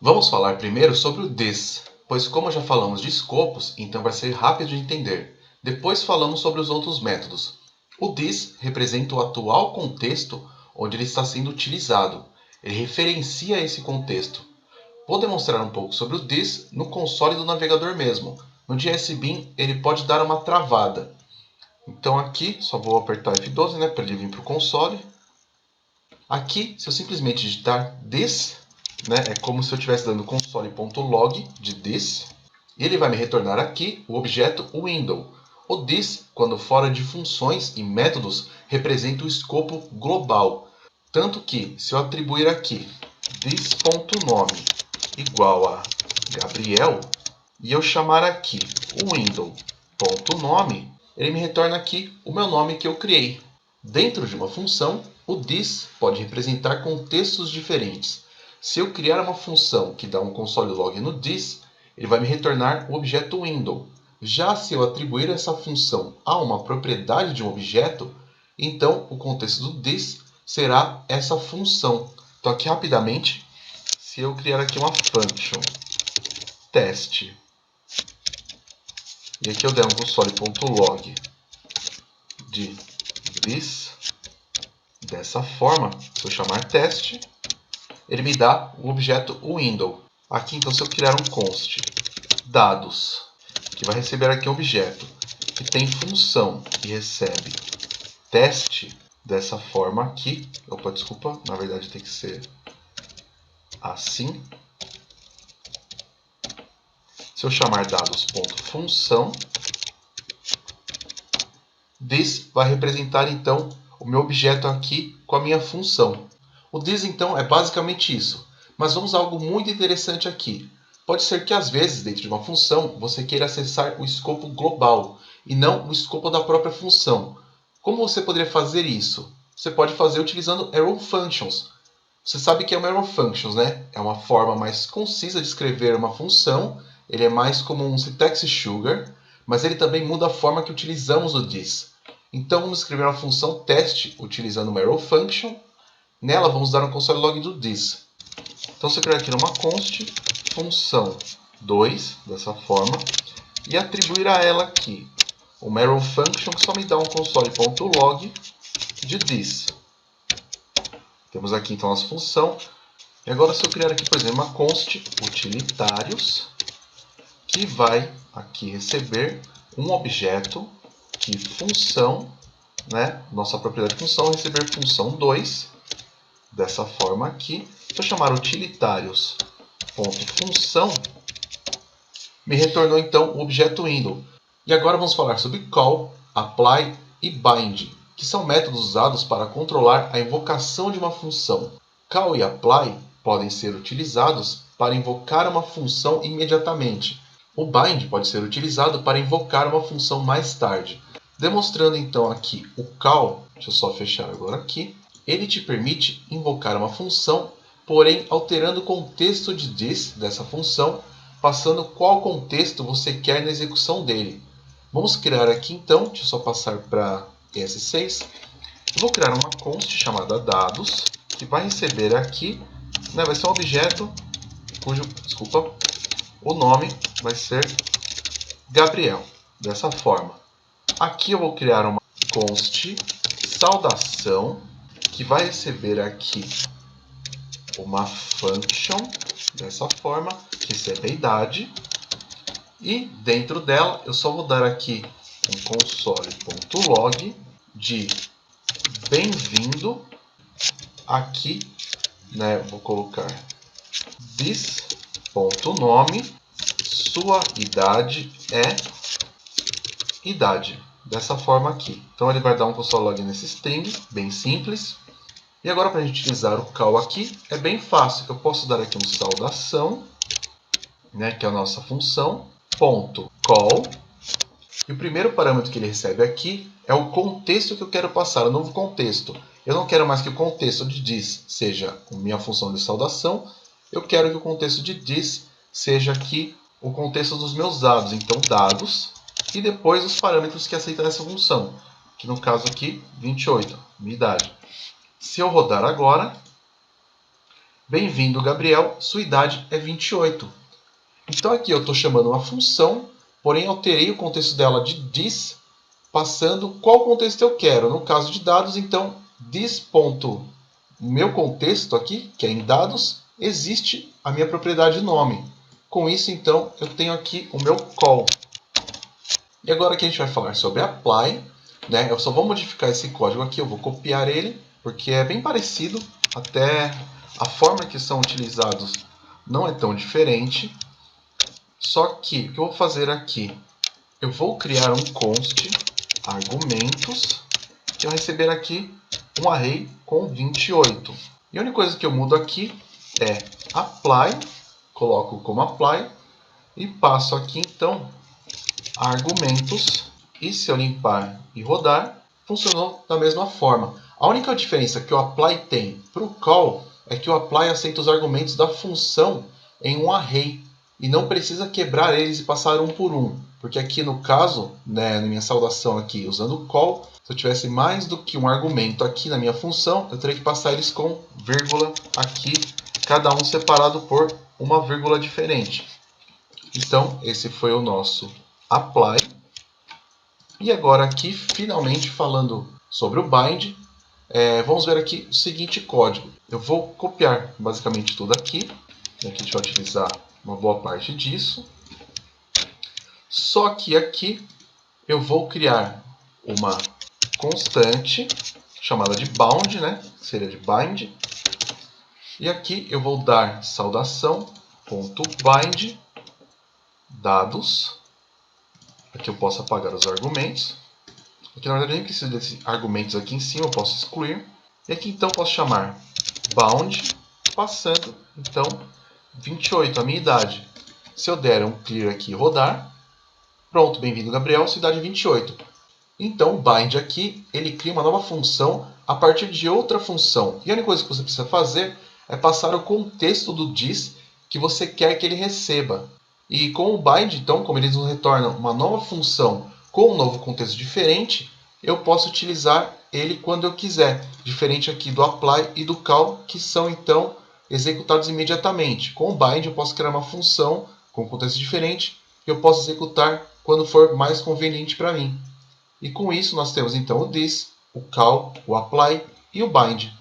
Vamos falar primeiro sobre o this, pois como já falamos de escopos, então vai ser rápido de entender. Depois falamos sobre os outros métodos. O this representa o atual contexto onde ele está sendo utilizado. Ele referencia esse contexto. Vou demonstrar um pouco sobre o this no console do navegador mesmo. No JSBin ele pode dar uma travada. Então aqui, só vou apertar F12 para ele vir para o console. Aqui, se eu simplesmente digitar this, é como se eu estivesse dando console.log de this, e ele vai me retornar aqui o objeto window. O this, quando fora de funções e métodos, representa o escopo global. Tanto que, se eu atribuir aqui this.nome igual a Gabriel, e eu chamar aqui o window.nome, ele me retorna aqui o meu nome que eu criei. Dentro de uma função, o this pode representar contextos diferentes. Se eu criar uma função que dá um console log no this, ele vai me retornar o objeto window. Já se eu atribuir essa função a uma propriedade de um objeto, então o contexto do this será essa função. Então aqui rapidamente, se eu criar aqui uma function teste, e aqui eu der um console.log de this, dessa forma, se eu chamar teste, ele me dá o objeto window. Aqui então, se eu criar um const dados, que vai receber aqui um objeto que tem função que recebe teste, dessa forma aqui, opa, desculpa, na verdade tem que ser assim. Se eu chamar dados.função, this vai representar então o meu objeto aqui com a minha função. O this então é basicamente isso, mas vamos a algo muito interessante aqui. Pode ser que às vezes dentro de uma função você queira acessar o escopo global e não o escopo da própria função. Como você poderia fazer isso? Você pode fazer utilizando arrow functions. Você sabe que é uma arrow functions, né? É uma forma mais concisa de escrever uma função. Ele é mais como um syntax sugar, mas ele também muda a forma que utilizamos o this. Então vamos escrever uma função teste utilizando uma arrow function. Nela vamos dar um console log do this. Então se eu criar aqui numa const função 2, dessa forma, e atribuir a ela aqui uma arrow function que só me dá um console.log de this. Temos aqui então a nossa função. E agora se eu criar aqui, por exemplo, uma const utilitários, que vai aqui receber um objeto que função, nossa propriedade função, receber função 2, dessa forma aqui. Se eu chamar utilitários.função, me retornou então o objeto window. E agora vamos falar sobre call, apply e bind, que são métodos usados para controlar a invocação de uma função. Call e apply podem ser utilizados para invocar uma função imediatamente. O bind pode ser utilizado para invocar uma função mais tarde. Demonstrando então aqui o call, deixa eu só fechar agora aqui, ele te permite invocar uma função, porém alterando o contexto de this dessa função, passando qual contexto você quer na execução dele. Vamos criar aqui então, deixa eu só passar para ES6. Eu vou criar uma const chamada dados, que vai receber aqui, vai ser um objeto cujo, o nome vai ser Gabriel, dessa forma. Aqui eu vou criar uma const saudação, que vai receber aqui uma function, dessa forma, que recebe a idade. E dentro dela eu só vou dar aqui um console.log de bem-vindo. Aqui, vou colocar this.nome, sua idade é idade, dessa forma aqui. Então ele vai dar um console log nesse string, bem simples. E agora para a gente utilizar o call aqui, é bem fácil. Eu posso dar aqui um saudação, que é a nossa função, ponto call. E o primeiro parâmetro que ele recebe aqui é o contexto que eu quero passar, o novo contexto. Eu não quero mais que o contexto de this seja a minha função de saudação. Eu quero que o contexto de this seja aqui o contexto dos meus dados. Então, dados e depois os parâmetros que aceitam essa função. Que no caso aqui, 28, minha idade. Se eu rodar agora, Bem-vindo, Gabriel, sua idade é 28. Então aqui eu estou chamando uma função, porém alterei o contexto dela de this, passando qual contexto eu quero. No caso de dados, então, this.meu contexto aqui, que é em dados, existe a minha propriedade nome. Com isso, então, eu tenho aqui o meu call. E agora que a gente vai falar sobre apply, né? Eu só vou modificar esse código aqui, eu vou copiar ele, porque é bem parecido, até a forma que são utilizados não é tão diferente. Só que o que eu vou fazer aqui? Eu vou criar um const argumentos que vai receber aqui um array com 28. E a única coisa que eu mudo aqui é apply, coloco como apply e passo aqui então argumentos. E se eu limpar e rodar, funcionou da mesma forma. A única diferença que o apply tem para o call é que o apply aceita os argumentos da função em um array e não precisa quebrar eles e passar um por um. Porque aqui no caso, né, na minha saudação aqui, usando o call, se eu tivesse mais do que um argumento aqui na minha função, eu teria que passar eles com vírgula aqui, cada um separado por uma vírgula diferente. Então, esse foi o nosso apply. E agora aqui, finalmente, falando sobre o bind, vamos ver aqui o seguinte código. Eu vou copiar basicamente tudo aqui. E aqui a gente vai utilizar uma boa parte disso. Só que aqui eu vou criar uma constante chamada de bound, né? Seria de bind. E aqui eu vou dar saudação.bind dados. Aqui eu posso apagar os argumentos. Aqui na verdade eu nem preciso desses argumentos aqui em cima, eu posso excluir. E aqui então eu posso chamar bound, passando então 28, a minha idade. Se eu der um clear aqui e rodar, pronto, bem-vindo Gabriel, sua idade é 28. Então o bind aqui, ele cria uma nova função a partir de outra função. E a única coisa que você precisa fazer é passar o contexto do this que você quer que ele receba. E com o bind, então, como eles nos retornam uma nova função com um novo contexto diferente, eu posso utilizar ele quando eu quiser. Diferente aqui do apply e do call, que são então executados imediatamente. Com o bind eu posso criar uma função com um contexto diferente que eu posso executar quando for mais conveniente para mim. E com isso nós temos então o this, o call, o apply e o bind.